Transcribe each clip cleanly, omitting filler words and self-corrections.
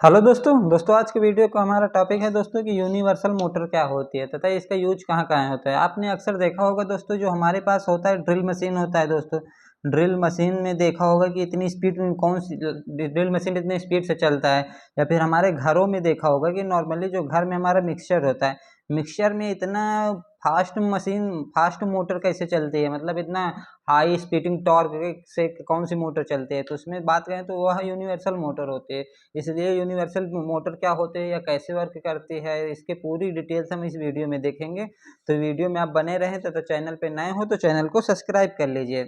Hello दोस्तों आज के वीडियो का हमारा टॉपिक है दोस्तों कि यूनिवर्सल मोटर क्या होती है तथा इसका यूज कहाँ कहाँ होता है। आपने अक्सर देखा होगा दोस्तों, जो हमारे पास होता है ड्रिल मशीन होता है दोस्तों। ड्रिल मशीन में देखा होगा कि इतनी स्पीड में कौन सी ड्रिल मशीन इतनी स्पीड से चलता है। या फिर हमारे घरों में देखा होगा कि नॉर्मली जो घर में हमारा मिक्सचर होता है, मिक्सचर में इतना फास्ट मोटर कैसे चलती है, मतलब इतना हाई स्पीडिंग टॉर्क से कौन सी मोटर चलती है। तो उसमें बात करें तो वह यूनिवर्सल मोटर होती है। इसलिए यूनिवर्सल मोटर क्या होते हैं या कैसे वर्क करती है, इसके पूरी डिटेल्स हम इस वीडियो में देखेंगे। तो वीडियो में आप बने रहें तो चैनल पे नए हो तो चैनल को सब्सक्राइब कर लीजिए।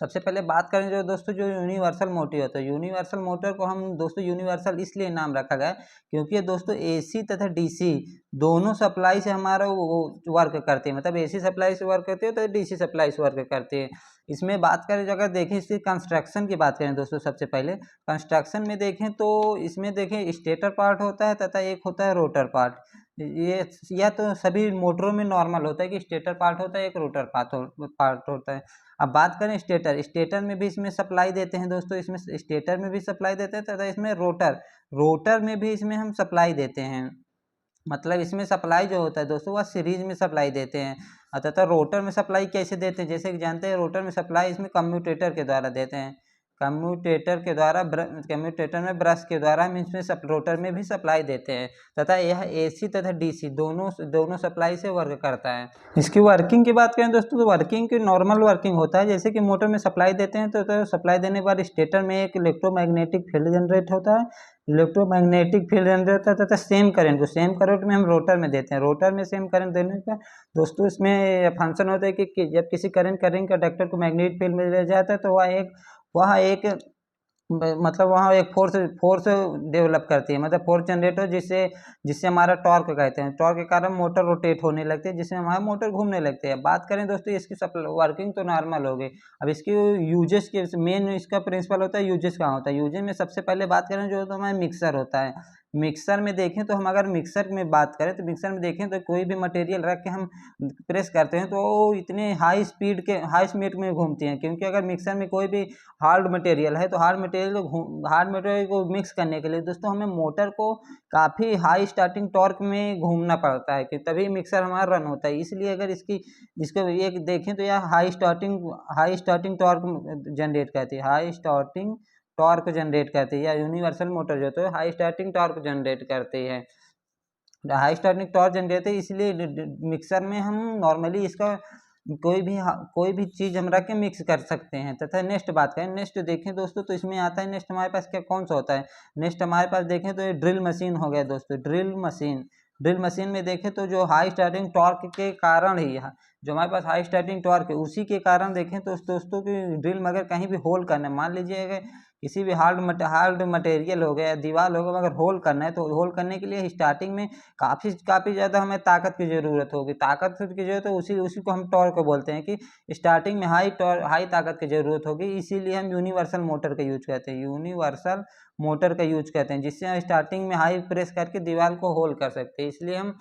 सबसे पहले बात करें जो दोस्तों जो यूनिवर्सल मोटर होता है, यूनिवर्सल मोटर को हम दोस्तों यूनिवर्सल इसलिए नाम रखा गया क्योंकि ये दोस्तों एसी तथा डीसी दोनों सप्लाई से हमारा वो वर्क करती है। मतलब एसी सप्लाई से वर्क करती है तो डीसी सप्लाई से वर्क करती है। इसमें बात करें अगर देखें इसकी कंस्ट्रक्शन की बात करें दोस्तों, सबसे पहले कंस्ट्रक्शन में देखें तो इसमें देखें स्टेटर पार्ट होता है तथा एक होता है रोटर पार्ट। ये या तो सभी मोटरों में नॉर्मल होता है कि स्टेटर पार्ट होता है, एक रोटर पार्ट होता है। अब बात करें स्टेटर में भी इसमें सप्लाई देते हैं दोस्तों, इसमें स्टेटर में भी सप्लाई देते हैं तथा इसमें रोटर में भी इसमें हम सप्लाई देते हैं। मतलब इसमें सप्लाई जो होता है दोस्तों वह सीरीज में सप्लाई देते हैं। तथा रोटर में सप्लाई कैसे देते हैं, जैसे कि जानते हैं रोटर में सप्लाई इसमें कम्यूटेटर के द्वारा देते हैं। कम्यूटेटर में ब्रश के द्वारा हम इसमें रोटर में भी सप्लाई देते हैं। तथा यह एसी तथा डीसी दोनों सप्लाई से वर्क करता है। इसकी वर्किंग की बात करें दोस्तों तो वर्किंग की नॉर्मल वर्किंग होता है। जैसे कि मोटर में सप्लाई देते हैं तो सप्लाई देने के बाद स्टेटर में एक इलेक्ट्रोमैग्नेटिक फील्ड जनरेट होता है। इलेक्ट्रोमैग्नेटिक फील्ड जनरेट होता है तथा सेम करंट में हम रोटर में देते हैं। रोटर में सेम करंट देने का दोस्तों इसमें फंक्शन होता है कि जब किसी करंट कंडक्टर को मैग्नेटिक फील्ड में ले जाता है तो वह एक मतलब वहाँ एक फोर्स डेवलप करती है, मतलब फोर्स जनरेट हो जिससे जिससे हमारा टॉर्क कहते हैं। टॉर्क के कारण मोटर रोटेट होने लगती है, जिससे हमारा मोटर घूमने लगती है। बात करें दोस्तों इसकी वर्किंग तो नॉर्मल हो गई। अब इसकी यूजेस के मेन इसका प्रिंसिपल होता है, यूजेस कहाँ होता है। यूजेस में सबसे पहले बात करें जो तो हमारा मिक्सर होता है। मिक्सर में देखें तो हम अगर मिक्सर में बात करें तो मिक्सर में देखें तो कोई भी मटेरियल रख के हम प्रेस करते हैं तो वो इतने हाई स्पीड में घूमती हैं। क्योंकि अगर मिक्सर में कोई भी हार्ड मटेरियल है तो हार्ड मटेरियल को मिक्स करने के लिए दोस्तों हमें मोटर को काफ़ी हाई स्टार्टिंग टॉर्क में घूमना पड़ता है कि तभी मिक्सर हमारा रन होता है। इसलिए अगर इसको एक देखें तो यह हाई स्टार्टिंग टॉर्क जनरेट करती है। या यूनिवर्सल मोटर जो तो हाई स्टार्टिंग टॉर्क जनरेट करती है। हाई स्टार्टिंग टॉर्क जनरेट है, इसलिए मिक्सर में हम नॉर्मली इसका कोई भी चीज़ हम रख के मिक्स कर सकते हैं। तथा नेक्स्ट बात करें, नेक्स्ट देखें दोस्तों तो इसमें आता है नेक्स्ट हमारे पास क्या कौन सा होता है। नेक्स्ट हमारे पास देखें तो ये ड्रिल मशीन हो गया दोस्तों। ड्रिल मशीन में देखें तो जो हाई स्टार्टिंग टॉर्क के कारण ही जो हमारे पास हाई स्टार्टिंग टॉर्क है उसी के कारण देखें तो दोस्तों की ड्रिल में अगर कहीं भी होल करना है, मान लीजिए अगर किसी भी हार्ड मटेरियल हो गया, दीवार हो गया, अगर होल करना है तो होल करने के लिए स्टार्टिंग में काफ़ी ज़्यादा हमें ताकत की ज़रूरत होगी। ताकत की ज़रूरत है, उसी को हम टॉर्क बोलते हैं कि स्टार्टिंग में हाई ताकत की ज़रूरत होगी। इसीलिए हम यूनिवर्सल मोटर का यूज करते हैं। यूनिवर्सल मोटर का यूज करते हैं जिससे हम स्टार्टिंग में हाई प्रेस करके दीवार को होल कर सकते हैं। इसलिए हम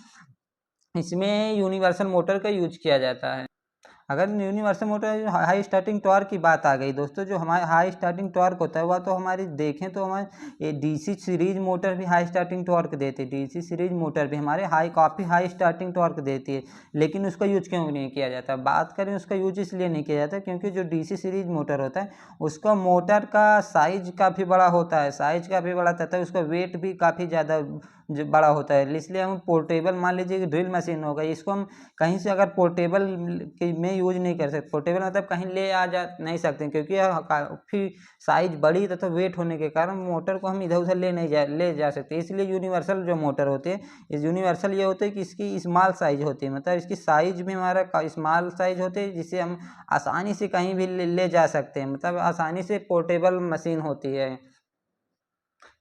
इसमें यूनिवर्सल मोटर का यूज किया जाता है। अगर universal motor high starting torque की बात आ गई दोस्तों, जो हमारे हाई स्टार्टिंग टॉर्क होता है वह तो हमारी देखें तो हमारे ये डीसी सीरीज मोटर भी हाई स्टार्टिंग टॉर्क देती है। डीसी सीरीज मोटर भी हमारे काफ़ी हाई स्टार्टिंग टॉर्क देती है, लेकिन उसका यूज क्यों नहीं किया जाता। बात करें उसका यूज इसलिए नहीं किया जाता क्योंकि जो डीसी सीरीज मोटर होता है उसका मोटर का साइज काफ़ी बड़ा होता है, उसका वेट भी काफ़ी ज़्यादा बड़ा होता है। इसलिए हम पोर्टेबल, मान लीजिए कि ड्रिल मशीन हो गई, इसको हम कहीं से अगर पोर्टेबल में यूज नहीं कर सकते। पोर्टेबल मतलब कहीं ले आ जा नहीं सकते क्योंकि यह काफ़ी साइज बड़ी तथा वेट होने के कारण मोटर को हम इधर उधर ले जा सकते। इसलिए यूनिवर्सल जो मोटर होती है, इस यूनिवर्सल ये होता है कि इसकी स्मॉल साइज होती है, मतलब इसकी साइज भी हमारा स्मॉल साइज होती है जिससे हम आसानी से कहीं भी ले जा सकते हैं, मतलब आसानी से पोर्टेबल मशीन होती है।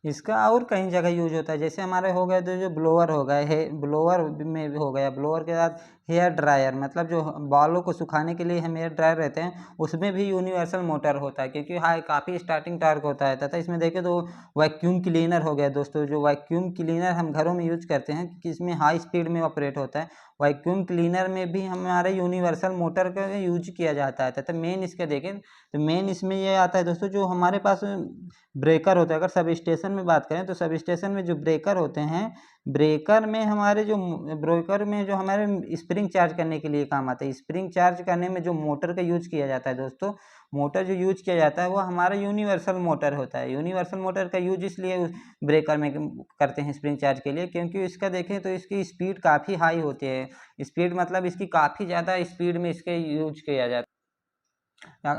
इसका और कई जगह यूज होता है, जैसे हमारे हो गए तो जो ब्लोअर हो गए है, ब्लोअर में भी हो गया, ब्लोअर के साथ हेयर ड्रायर, मतलब जो बालों को सुखाने के लिए हम हेयर ड्रायर रहते हैं उसमें भी यूनिवर्सल मोटर होता है, क्योंकि हाई काफ़ी स्टार्टिंग टॉर्क होता है। तथा इसमें देखें तो वैक्यूम क्लीनर हो गया दोस्तों, जो वैक्यूम क्लीनर हम घरों में यूज करते हैं कि इसमें हाई स्पीड में ऑपरेट होता है, वैक्यूम क्लीनर में भी हमारे यूनिवर्सल मोटर का यूज किया जाता है। तथा मेन इसका देखें तो मेन इसमें ये आता है दोस्तों, जो हमारे पास ब्रेकर होता है, अगर सब स्टेशन में बात करें तो सब स्टेशन में जो ब्रेकर होते हैं, ब्रेकर में हमारे जो ब्रेकर में जो हमारे स्प्रिंग चार्ज करने के लिए काम आता है, स्प्रिंग चार्ज करने में जो मोटर का यूज किया जाता है दोस्तों, मोटर जो यूज किया जाता है वो हमारा यूनिवर्सल मोटर होता है। यूनिवर्सल मोटर का यूज इसलिए ब्रेकर में करते हैं स्प्रिंग चार्ज के लिए, क्योंकि इसका देखें तो इसकी स्पीड काफ़ी हाई होती है। स्पीड मतलब इसकी काफ़ी ज़्यादा स्पीड में इसके यूज किया जाता है।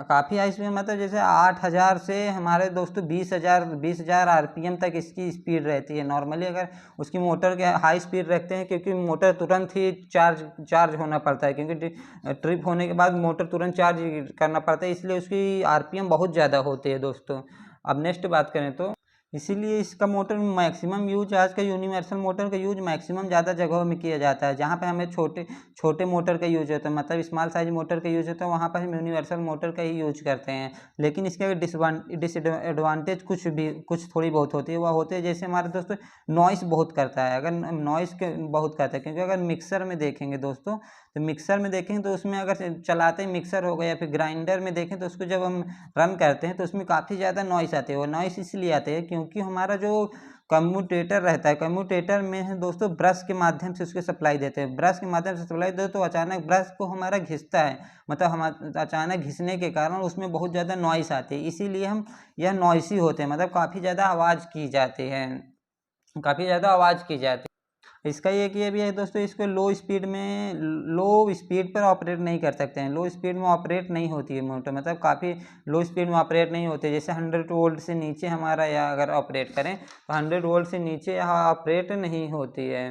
काफ़ी हाई स्पीड मतलब जैसे 8000 से हमारे दोस्तों 20,000 आरपीएम तक इसकी स्पीड रहती है नॉर्मली। अगर उसकी मोटर के हाई स्पीड रखते हैं, क्योंकि मोटर तुरंत ही चार्ज होना पड़ता है, क्योंकि ट्रिप होने के बाद मोटर तुरंत चार्ज करना पड़ता है, इसलिए उसकी आरपीएम बहुत ज़्यादा होती है दोस्तों। अब नेक्स्ट बात करें तो इसीलिए इसका मोटर मैक्सिमम यूज, आज का यूनिवर्सल मोटर का यूज मैक्सिमम ज़्यादा जगहों में किया जाता है। जहाँ पे हमें छोटे छोटे मोटर का यूज होता है, मतलब स्मॉल साइज मोटर का यूज होता है, वहाँ पर हम यूनिवर्सल मोटर का ही यूज करते हैं। लेकिन इसके डिसएडवांटेज कुछ थोड़ी बहुत होती है। वह होती है जैसे हमारे दोस्तों नॉइस बहुत करता है, अगर नॉइस बहुत करता है, क्योंकि अगर मिक्सर में देखेंगे दोस्तों, तो मिक्सर में देखें तो उसमें अगर चलाते हैं मिक्सर हो गया या फिर ग्राइंडर में देखें तो उसको जब हम रन करते हैं तो उसमें काफ़ी ज़्यादा नॉइस आती है। वो नॉइस इसलिए आते हैं क्योंकि हमारा जो कम्यूटेटर रहता है, कम्यूटेटर में है दोस्तों ब्रश के माध्यम से उसको सप्लाई देते हैं। ब्रश के माध्यम से सप्लाई दे तो अचानक ब्रश को हमारा घिसता है, मतलब हम अचानक घिसने के कारण उसमें बहुत ज़्यादा नॉइस आती है, इसीलिए हम यह नॉइसी होते हैं, मतलब काफ़ी ज़्यादा आवाज़ की जाती है, काफ़ी ज़्यादा आवाज़ की जाती है। इसका ये भी है दोस्तों, इसको लो स्पीड पर ऑपरेट नहीं कर सकते हैं, लो स्पीड में ऑपरेट नहीं होती है मोटर, मतलब काफ़ी लो स्पीड में ऑपरेट नहीं होती है। जैसे 100 वोल्ट से नीचे हमारा या अगर ऑपरेट करें तो 100 वोल्ट से नीचे यहाँ ऑपरेट नहीं होती है।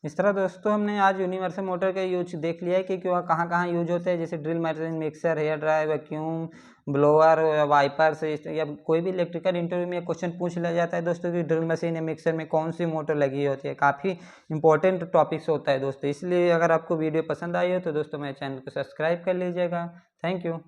इस तरह दोस्तों हमने आज यूनिवर्सल मोटर का यूज देख लिया है कि वह कहाँ कहाँ यूज होते हैं, जैसे drill machine, mixer, hair dryer, vacuum, blower, wiper से, या कोई भी इलेक्ट्रिकल इंटरव्यू में क्वेश्चन पूछ लिया जाता है दोस्तों कि ड्रिल मशीन या मिक्सर में कौन सी मोटर लगी होती है। काफ़ी इंपॉर्टेंट टॉपिक्स होता है दोस्तों, इसलिए अगर आपको वीडियो पसंद आई हो तो दोस्तों मेरे चैनल को सब्सक्राइब कर लीजिएगा। Thank you.